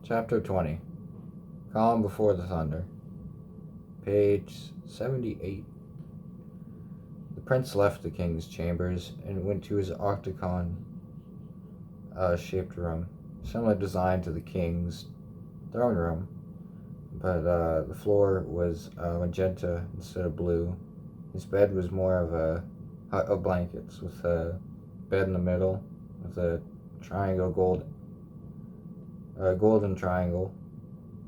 Chapter 20. Calm Before the Thunder. Page 78. The prince left the king's chambers and went to his octagon-shaped room, similar design to the king's throne room, but the floor was magenta instead of blue. His bed was more of a hut of blankets with a bed in the middle with a golden triangle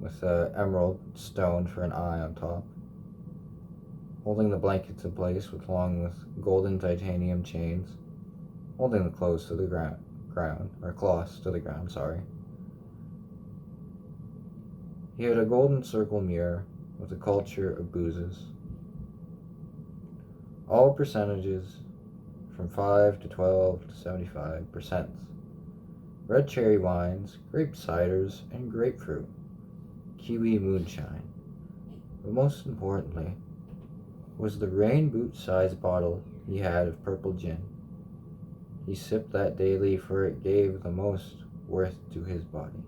with an emerald stone for an eye on top, holding the blankets in place along with golden titanium chains, holding the clothes to the cloths to the ground, sorry. He had a golden circle mirror with a culture of boozes. All percentages from 5 to 12 to 75%. Red cherry wines, grape ciders, and grapefruit. Kiwi moonshine. But most importantly was the rain boot-sized bottle he had of purple gin. He sipped that daily, for it gave the most worth to his body.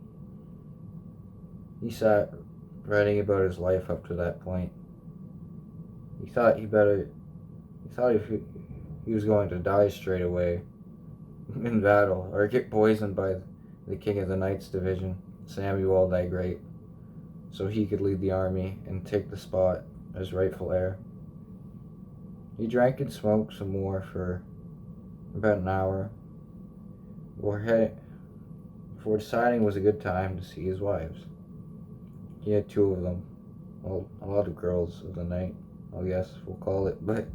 He sat writing about his life up to that point. He thought if he was going to die straight away in battle, or get poisoned by the king of the Knights Division, Samuel the Great, so he could lead the army and take the spot as rightful heir. He drank and smoked some more for about an hour before deciding it was a good time to see his wives. He had two of them, well, a lot of girls of the night, I guess we'll call it, but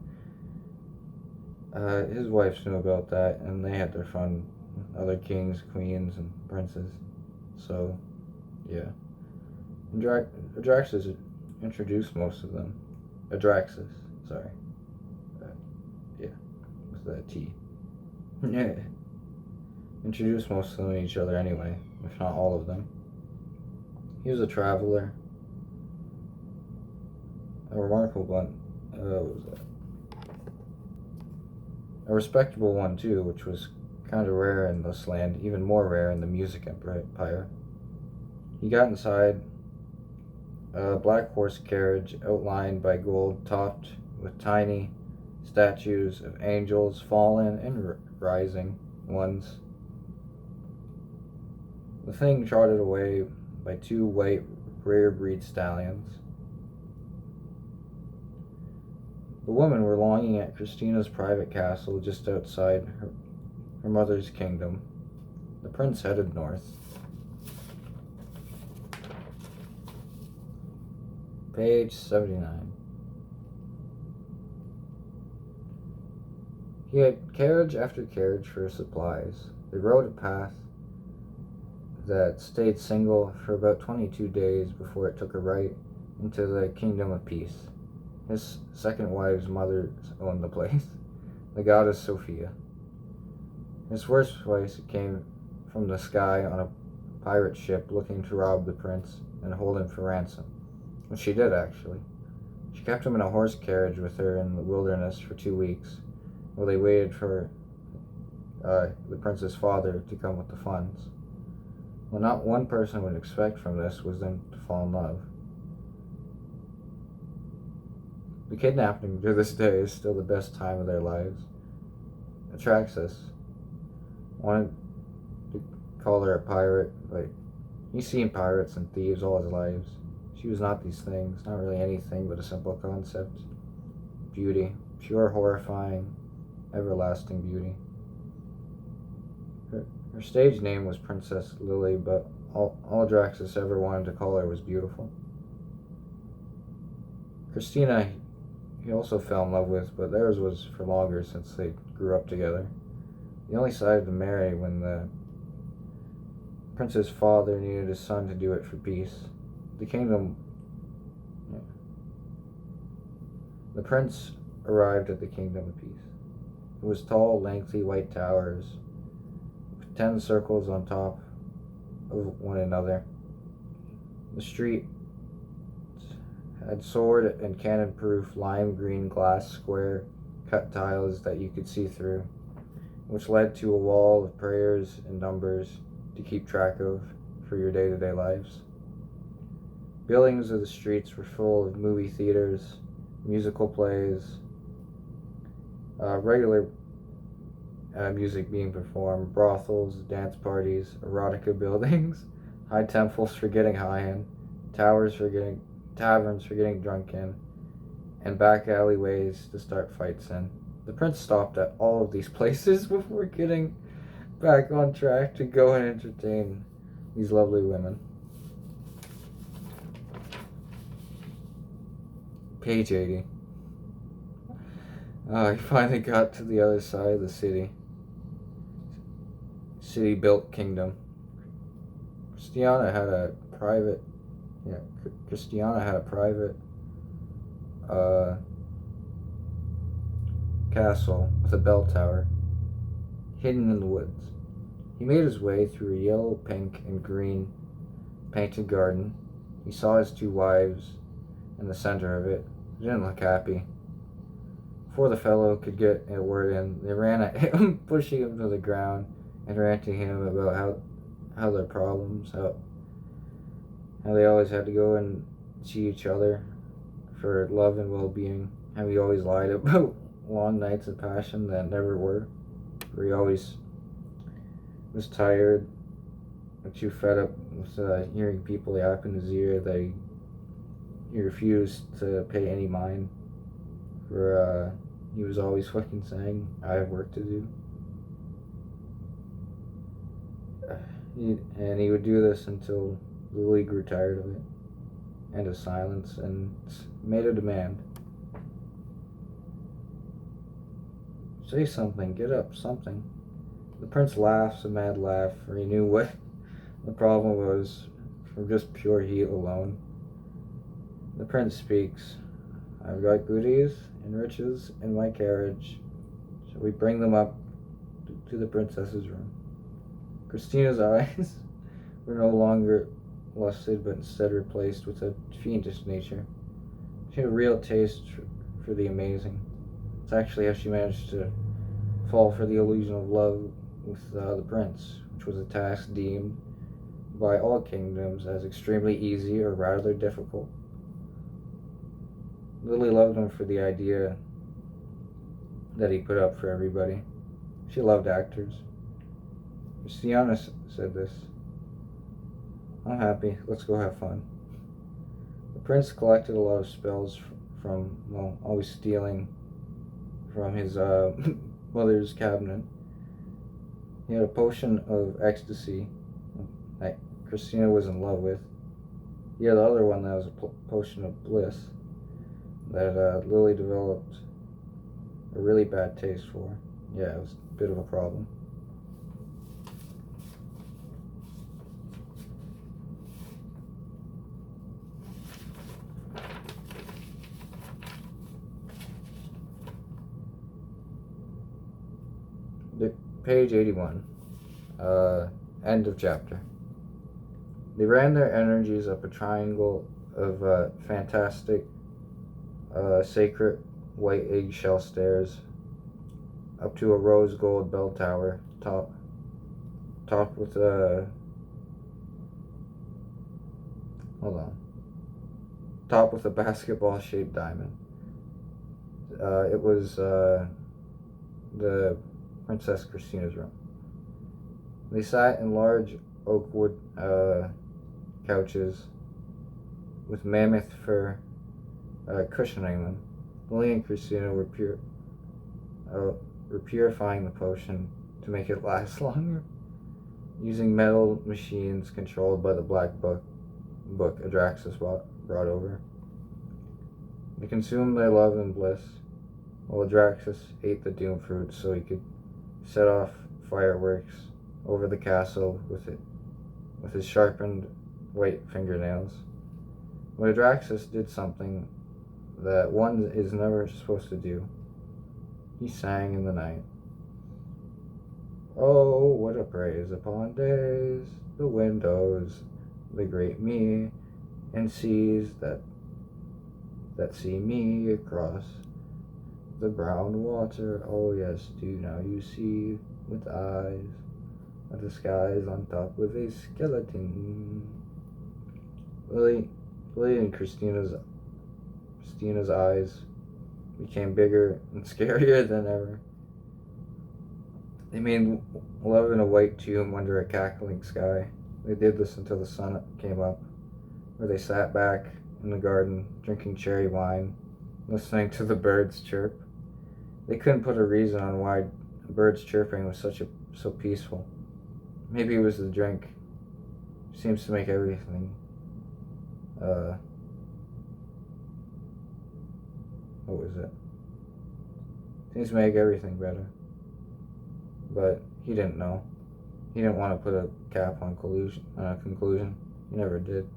his wives knew about that, and they had their fun with other kings, queens, and princes. So, yeah. Adraxus introduced most of them. Adraxus, sorry. Yeah, with the T. Yeah. Introduced most of them to each other anyway, if not all of them. He was a traveler. A remarkable one. What was that? A respectable one too, which was kind of rare in this land, even more rare in the Music Empire. He got inside a black horse carriage outlined by gold, topped with tiny statues of angels, fallen and rising ones. The thing trotted away by two white rare breed stallions. The women were longing at Christina's private castle just outside her mother's kingdom. The prince headed north. Page 79. He had carriage after carriage for supplies. They rode a path that stayed single for about 22 days before it took a right into the kingdom of peace. His second wife's mother owned the place, the goddess Sophia. His first wife came from the sky on a pirate ship looking to rob the prince and hold him for ransom, which she did actually. She kept him in a horse carriage with her in the wilderness for 2 weeks while they waited for the prince's father to come with the funds. What not one person would expect from this was them to fall in love. The kidnapping to this day is still the best time of their lives. Atraxus wanted to call her a pirate, but he's seen pirates and thieves all his lives. She was not these things, not really anything but a simple concept. Beauty, pure, horrifying, everlasting beauty. Her stage name was Princess Lily, but all Adraxus ever wanted to call her was beautiful. Christina he also fell in love with, but theirs was for longer since they grew up together. He only decided to marry when the prince's father needed his son to do it for peace. The prince arrived at the kingdom of peace. It was tall, lengthy white towers with 10 circles on top of one another. The street had sword and cannon-proof lime green glass square cut tiles that you could see through, which led to a wall of prayers and numbers to keep track of for your day-to-day lives. Buildings of the streets were full of movie theaters, musical plays, regular music being performed, brothels, dance parties, erotica buildings, high temples for getting high in, taverns for getting drunk in, and back alleyways to start fights in. The prince stopped at all of these places before getting back on track to go and entertain these lovely women. Page 80. He finally got to the other side of the city-built kingdom. Christiana had a private castle with a bell tower hidden in the woods. He made his way through a yellow, pink, and green painted garden. He saw his two wives in the center of it. They didn't look happy. Before the fellow could get a word in, they ran at him, pushing him to the ground and ranting him about how their problems, how they always had to go and see each other for love and well-being, how he always lied about long nights of passion that never were, where he always was tired or too fed up with hearing people yap in his ear that he refused to pay any mind, for he was always fucking saying, I have work to do. And he would do this until Lily grew tired of it and of silence and made a demand. Say something, get up, something. The prince laughs a mad laugh, for he knew what the problem was from just pure heat alone. The prince speaks. I've got goodies and riches in my carriage. Shall we bring them up to the princess's room? Christina's eyes were no longer lusted, but instead replaced with a fiendish nature. She had a real taste for the amazing. It's actually how she managed to fall for the illusion of love with the prince, which was a task deemed by all kingdoms as extremely easy or rather difficult. Lily loved him for the idea that he put up for everybody. She loved actors. Christiana said this. I'm happy. Let's go have fun. The prince collected a lot of spells from, always stealing from his mother's cabinet. He had a potion of ecstasy that Christina was in love with. He had the other one that was a potion of bliss that Lily developed a really bad taste for. Yeah, it was a bit of a problem. Page 81. End of chapter. They ran their energies up a triangle of fantastic, sacred white eggshell stairs up to a rose gold bell tower, topped with a basketball-shaped diamond. It was the Princess Christina's room. They sat in large oak wood couches with mammoth fur cushioning them. Lily and Christina were purifying the potion to make it last longer, using metal machines controlled by the black book Adraxus brought over. They consumed their love and bliss, while Adraxus ate the doom fruit so he could set off fireworks over the castle with his sharpened white fingernails. But Adraxus did something that one is never supposed to do. He sang in the night. Oh, what a praise upon days, the windows, the great me, and seas that see me across the brown water. Oh yes, do now you see with eyes a disguise on top with a skeleton. Lily and Christina's eyes became bigger and scarier than ever. They made love in a white tomb under a cackling sky. They did this until the sun came up, where they sat back in the garden, drinking cherry wine, listening to the birds chirp. They couldn't put a reason on why a bird's chirping was so peaceful. Maybe it was the drink. It seems to make everything. What was it? Seems to make everything better. But he didn't know. He didn't want to put a cap on conclusion. He never did.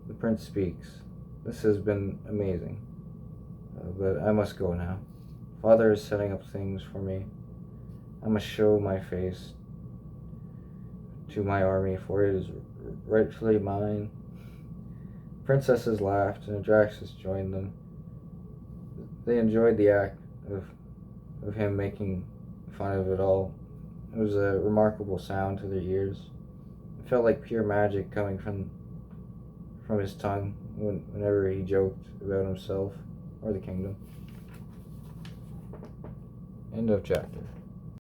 The prince speaks. This has been amazing. But I must go now. Father is setting up things for me. I must show my face to my army, for it is rightfully mine. Princesses laughed, and Adraxus joined them. They enjoyed the act of him making fun of it all. It was a remarkable sound to their ears. It felt like pure magic coming from his tongue whenever he joked about himself or the kingdom. End of chapter.